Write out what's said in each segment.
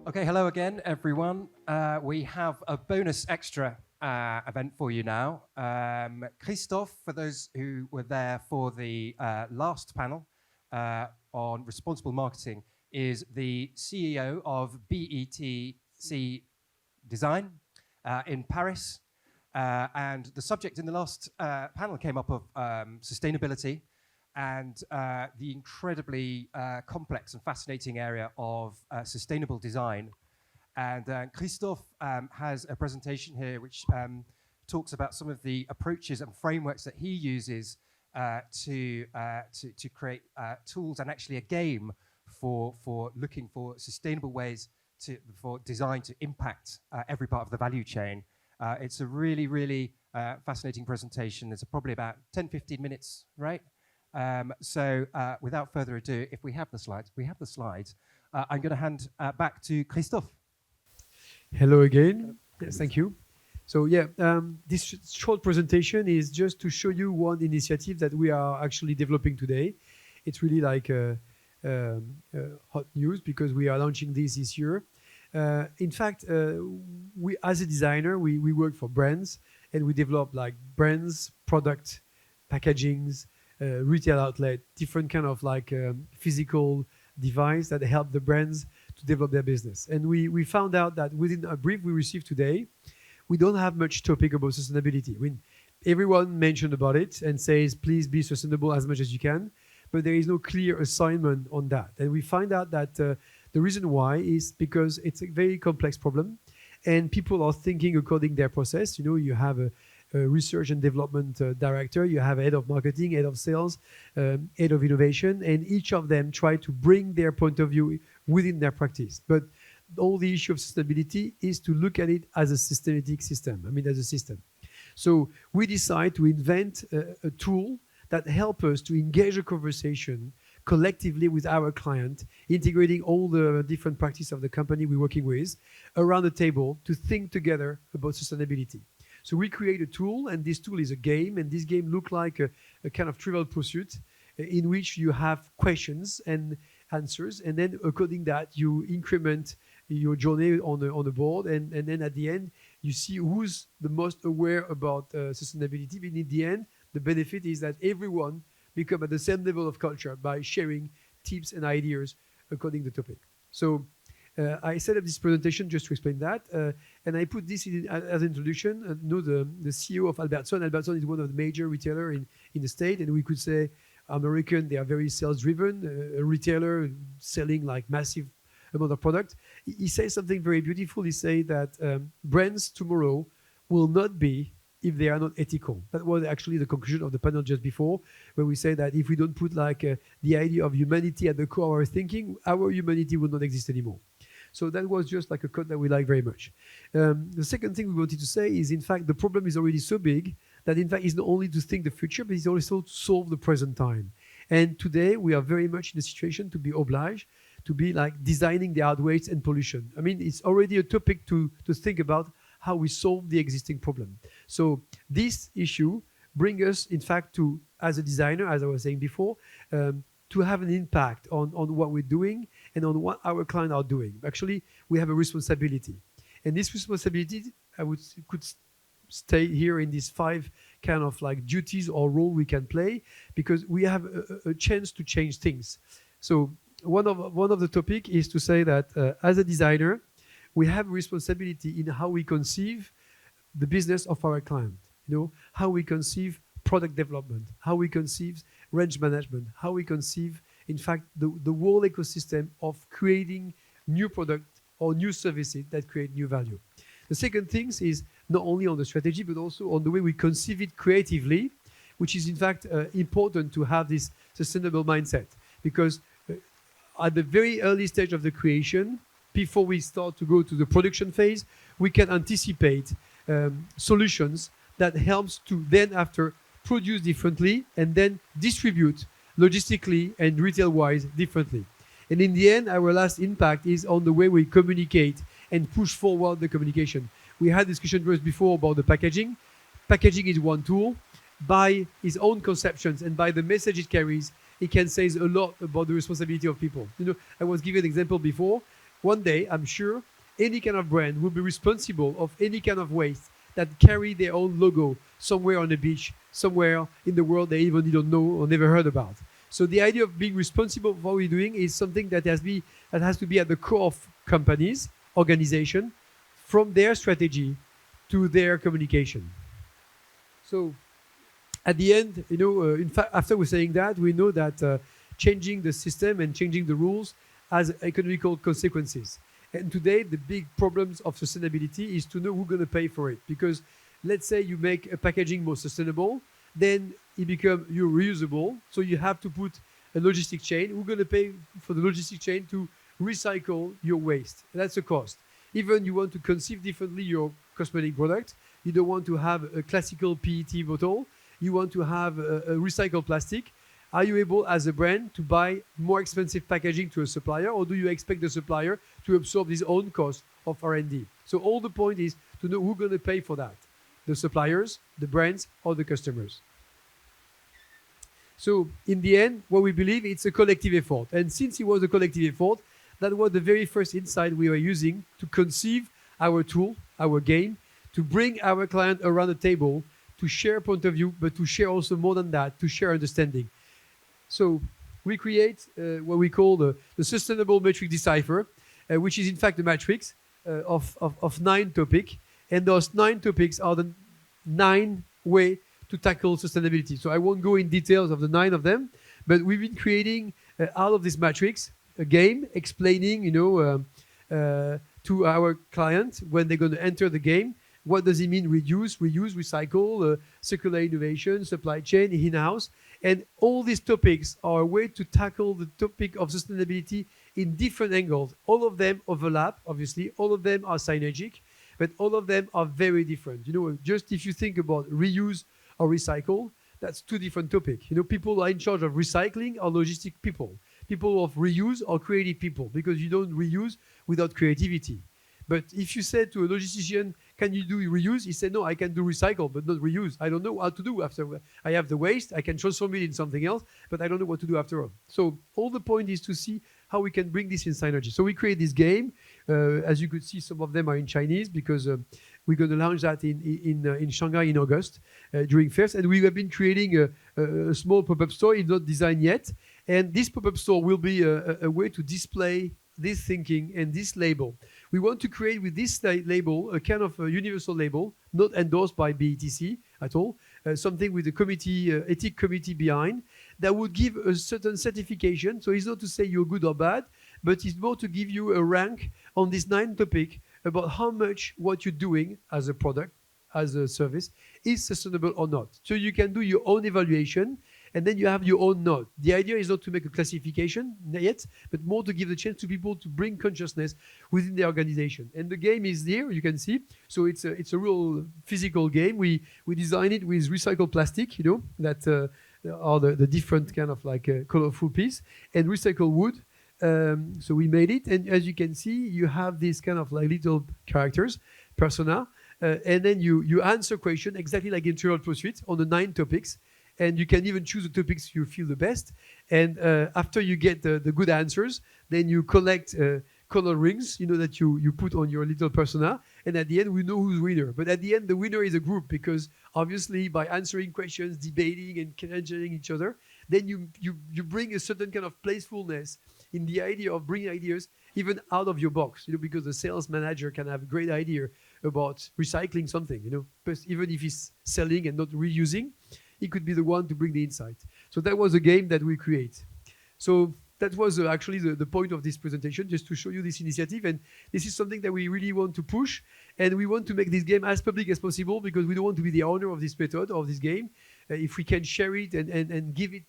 Okay, hello again, everyone. We have a bonus extra event for you now. Christophe, for those who were there for the last panel on responsible marketing, is the CEO of BETC Design in Paris. And the subject in the last panel came up of sustainability and the incredibly complex and fascinating area of sustainable design. And Christophe has a presentation here which talks about some of the approaches and frameworks that he uses to create tools and actually a game for looking for sustainable ways for design to impact every part of the value chain. It's a really, really fascinating presentation. It's probably about 10, 15 minutes, right? So without further ado, if we have the slides, I'm going to hand back to Christophe. Hello again. Yes, thank you. So yeah, this short presentation is just to show you one initiative that we are actually developing today. It's really like hot news because we are launching this year. In fact, we as a designer, we work for brands and we develop like brands, product, packagings, retail outlet, different kind of like physical device that help the brands to develop their business. And we found out that within a brief we received today, we don't have much topic about sustainability. I mean, everyone mentioned about it and says, please be sustainable as much as you can, but there is no clear assignment on that. And we find out that the reason why is because it's a very complex problem and people are thinking according to their process. You know, you have a research and development director, you have a head of marketing, head of sales, head of innovation, and each of them try to bring their point of view within their practice. But all the issue of sustainability is to look at it as a systematic system, as a system. So we decide to invent a tool that helps us to engage a conversation collectively with our client, integrating all the different practices of the company we're working with around the table to think together about sustainability. So we create a tool, and this tool is a game, and this game looks like a kind of trivial pursuit in which you have questions and answers, and then according to that, you increment your journey on the board, and then at the end, you see who's the most aware about sustainability. But in the end, the benefit is that everyone become at the same level of culture by sharing tips and ideas according to the topic. So I set up this presentation just to explain that, and I put this as an introduction. The CEO of Albertson. Albertson is one of the major retailers in the state, and we could say American, they are very sales-driven, a retailer selling like massive amount of product. He says something very beautiful. He says that brands tomorrow will not be if they are not ethical. That was actually the conclusion of the panel just before, where we say that if we don't put like the idea of humanity at the core of our thinking, our humanity will not exist anymore. So that was just like a quote that we like very much. The second thing we wanted to say is, in fact, the problem is already so big that, in fact, it's not only to think the future, but it's also to solve the present time. And today, we are very much in a situation to be obliged to be like designing the hard waste and pollution. It's already a topic to think about how we solve the existing problem. So this issue brings us, in fact, to, as a designer, as I was saying before, to have an impact on what we're doing and on what our clients are doing. Actually, we have a responsibility. And this responsibility, could stay here in these 5 kind of like duties or role we can play, because we have a chance to change things. So one of the topic is to say that as a designer, we have a responsibility in how we conceive the business of our client. How we conceive product development, how we conceive range management, how we conceive, in fact, the whole ecosystem of creating new products or new services that create new value. The second thing is not only on the strategy, but also on the way we conceive it creatively, which is, in fact, important to have this sustainable mindset. Because at the very early stage of the creation, before we start to go to the production phase, we can anticipate solutions that helps to then after produce differently and then distribute logistically and retail-wise differently. And in the end, our last impact is on the way we communicate and push forward the communication. We had discussion just before about the packaging. Packaging is one tool. By his own conceptions and by the message it carries, it can say a lot about the responsibility of people. I was giving an example before. one day, I'm sure, any kind of brand will be responsible of any kind of waste that carry their own logo somewhere on the beach, somewhere in the world they even don't know or never heard about. So the idea of being responsible for what we're doing is something that has to be at the core of companies, organization, from their strategy to their communication. So at the end, in fact, after we're saying that, we know that changing the system and changing the rules has economical consequences. And today, the big problems of sustainability is to know who's going to pay for it. Because let's say you make a packaging more sustainable, then it becomes reusable. So you have to put a logistic chain. Who's going to pay for the logistic chain to recycle your waste? That's a cost. Even you want to conceive differently your cosmetic product. You don't want to have a classical PET bottle. You want to have a recycled plastic. Are you able, as a brand, to buy more expensive packaging to a supplier, or do you expect the supplier to absorb his own cost of R&D? So all the point is to know who's going to pay for that: the suppliers, the brands, or the customers. So in the end, what we believe, it's a collective effort. And since it was a collective effort, that was the very first insight we were using to conceive our tool, our game, to bring our client around the table, to share point of view, but to share also more than that, to share understanding. So we create what we call the Sustainable Metric Decipher, which is in fact a matrix of 9 topics. And those 9 topics are the 9 ways to tackle sustainability. So I won't go in details of the 9 of them, but we've been creating out of this matrix a game explaining, to our client when they're going to enter the game. What does it mean? Reduce, reuse, recycle, circular innovation, supply chain, in-house. And all these topics are a way to tackle the topic of sustainability in different angles. All of them overlap, obviously. All of them are synergic, but all of them are very different. Just if you think about reuse or recycle, that's 2 different topics. People who are in charge of recycling are logistic people. People of reuse are creative people, because you don't reuse without creativity. But if you said to a logistician, can you do reuse? He said, no, I can do recycle, but not reuse. I don't know how to do after I have the waste. I can transform it in something else, but I don't know what to do after all. So all the point is to see how we can bring this in synergy. So we create this game. As you could see, some of them are in Chinese, because we're going to launch that in Shanghai in August during fairs. And we have been creating a small pop-up store. It's not designed yet. And this pop-up store will be a way to display this thinking and this label. We want to create with this label a kind of a universal label, not endorsed by BETC at all, something with a committee, ethic committee behind, that would give a certain certification. So it's not to say you're good or bad, but it's more to give you a rank on this 9 topic about how much what you're doing as a product, as a service, is sustainable or not. So you can do your own evaluation, and then you have your own note. The idea is not to make a classification yet, but more to give the chance to people to bring consciousness within the organization. And the game is there, you can see. So it's a real physical game. We design it with recycled plastic, that are the different kind of like colorful piece, and recycled wood. So we made it, and as you can see, you have these kind of like little characters, persona, and then you answer question exactly like in Trivial Pursuit on the 9 topics. And you can even choose the topics you feel the best. And after you get the good answers, then you collect color rings, that you put on your little persona. And at the end, we know who's winner. But at the end, the winner is a group, because obviously by answering questions, debating and challenging each other, then you bring a certain kind of playfulness in the idea of bringing ideas even out of your box, because the sales manager can have a great idea about recycling something, but even if he's selling and not reusing, he could be the one to bring the insight. So that was a game that we create. So that was actually the point of this presentation, just to show you this initiative. And this is something that we really want to push. And we want to make this game as public as possible, because we don't want to be the owner of this method, of this game. If we can share it and give it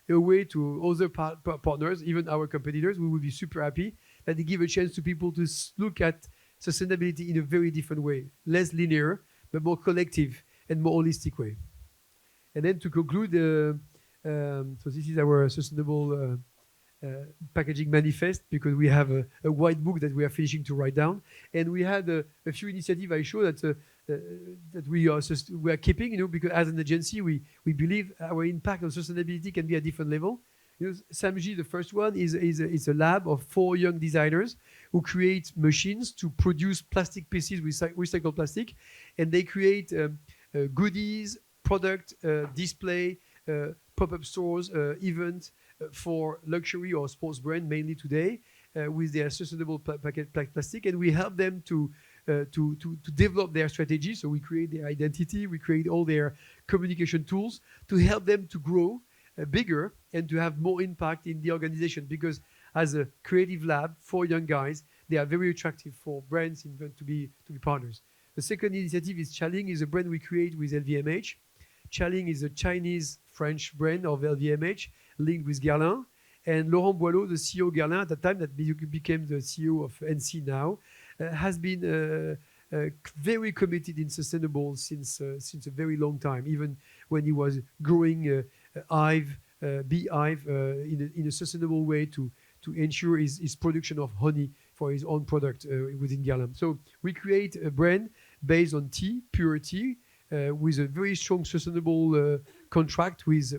away to other partners, even our competitors, we will be super happy that they give a chance to people to look at sustainability in a very different way, less linear, but more collective and more holistic way. And then to conclude, so this is our sustainable packaging manifest, because we have a white book that we are finishing to write down. And we had a few initiatives I show that we are keeping, because as an agency, we believe our impact on sustainability can be at different level. You know, Samji, the first one, is a lab of 4 young designers who create machines to produce plastic pieces with recycled plastic, and they create goodies, product, display, pop-up stores, event for luxury or sports brand mainly today with their sustainable plastic, and we help them to develop their strategy. So we create their identity, we create all their communication tools to help them to grow bigger and to have more impact in the organization. Because as a creative lab for young guys, they are very attractive for brands to be partners. The second initiative is Chaling, is a brand we create with LVMH. Chaling is a Chinese-French brand of LVMH linked with Guerlain. And Laurent Boileau, the CEO of Guerlain at the time, that became the CEO of NC now, has been very committed in sustainable since a very long time, even when he was growing beehive in a sustainable way to ensure his production of honey for his own product within Guerlain. So we create a brand based on tea, pure tea, with a very strong sustainable contract with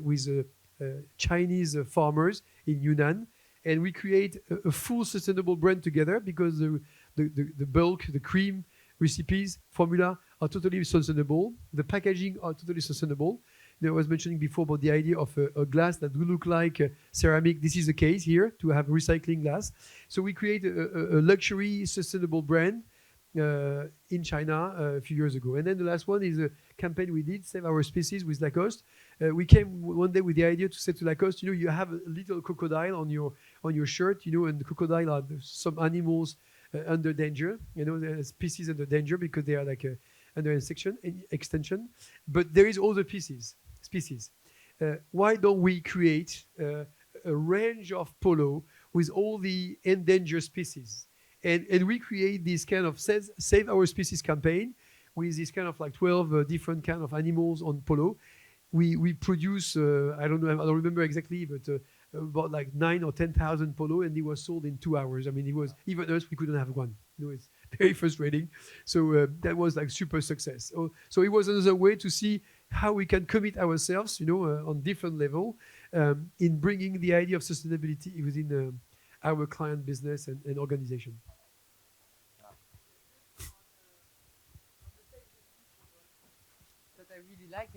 Chinese farmers in Yunnan. And we create a full sustainable brand together because the bulk, the cream, recipes, formula are totally sustainable. The packaging are totally sustainable. You know, I was mentioning before about the idea of a glass that would look like ceramic. This is the case here, to have recycling glass. So we create a luxury sustainable brand in China a few years ago. And then the last one is a campaign we did, Save Our Species, with Lacoste. We came one day with the idea to say to Lacoste, you know, you have a little crocodile on your shirt, you know, and the crocodile are some animals under danger, you know, there are species under danger because they are like under extension. But there is other species. Why don't we create a range of polo with all the endangered species? And we create this kind of Save Our Species campaign with this kind of like 12 different kind of animals on polo. We produce, I don't remember exactly, but about like 9 or 10,000 polo, and it was sold in 2 hours. I mean, it was, even us, we couldn't have one. You know, it's very frustrating. So that was like super success. So it was another way to see how we can commit ourselves, you know, on different level in bringing the idea of sustainability within our client business and organization. That I really like.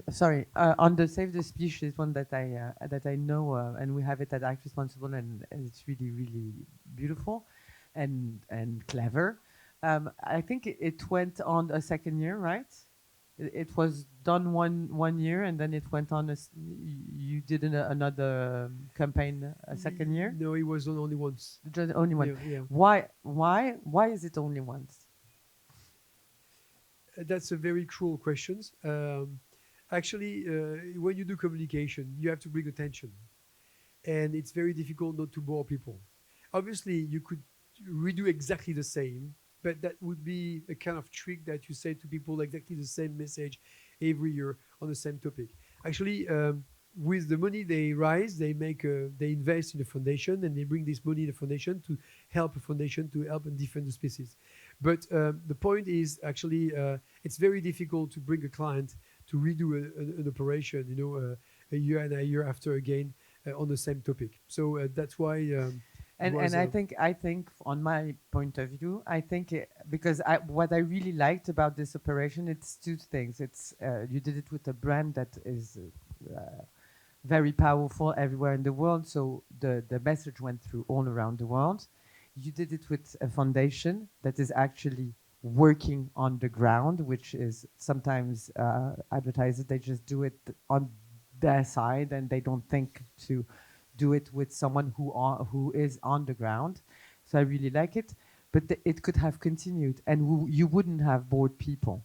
Sorry, on the Save the Species one that I know, and we have it at Act Responsible, and it's really beautiful and clever. I think it went on a second year, right? It was done one year, and then it went on. You did another campaign a second year. No, it was only once. Just only one. Yeah. Why is it only once? That's a very cruel question. Actually, when you do communication, you have to bring attention. And it's very difficult not to bore people. Obviously, you could redo exactly the same, but that would be a kind of trick that you say to people exactly the same message every year on the same topic. Actually, with the money they raise, they invest in a foundation, and they bring this money in the foundation to help a foundation to help and defend the species. But the point is actually it's very difficult to bring a client to redo an operation, you know, a year and a year after again on the same topic. So that's why. I think, on my point of view, I think because what I really liked about this operation, it's two things. It's you did it with a brand that is very powerful everywhere in the world, so the message went through all around the world. You did it with a foundation that is actually working on the ground, which is sometimes advertisers, they just do it on their side and they don't think to do it with someone who is on the ground. So I really like it, but it could have continued, and you wouldn't have bored people.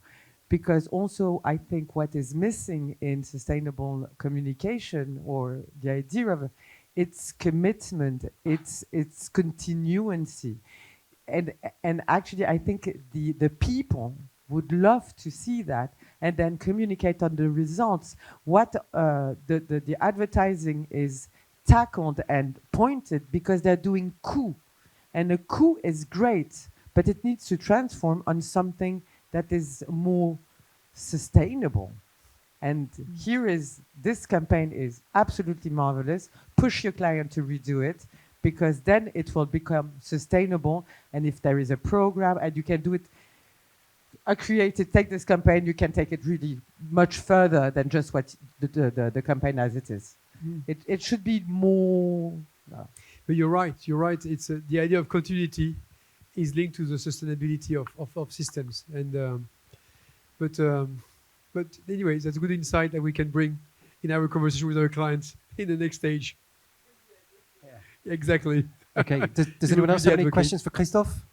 Because also, I think what is missing in sustainable communication, or the idea of its commitment, its continuity, and actually, I think the people would love to see that, and then communicate on the results. What the advertising is tackled and pointed because they're doing coup, and a coup is great, but it needs to transform on something that is more sustainable. And here is, this campaign is absolutely marvelous. Push your client to redo it, because then it will become sustainable. And if there is a program and you can do it, take this campaign, you can take it really much further than just what the campaign as it is. It should be more. But you're right. You're right. It's the idea of continuity is linked to the sustainability of systems. And but anyway, that's a good insight that we can bring in our conversation with our clients in the next stage. Yeah. Exactly. Okay. Does anyone else have any questions for Christophe?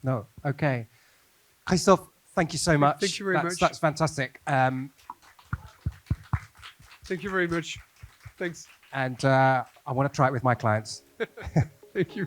No. Okay. Christophe, thank you so much. Thank you very much. That's fantastic. Thank you very much. Thanks. And I want to try it with my clients. Thank you.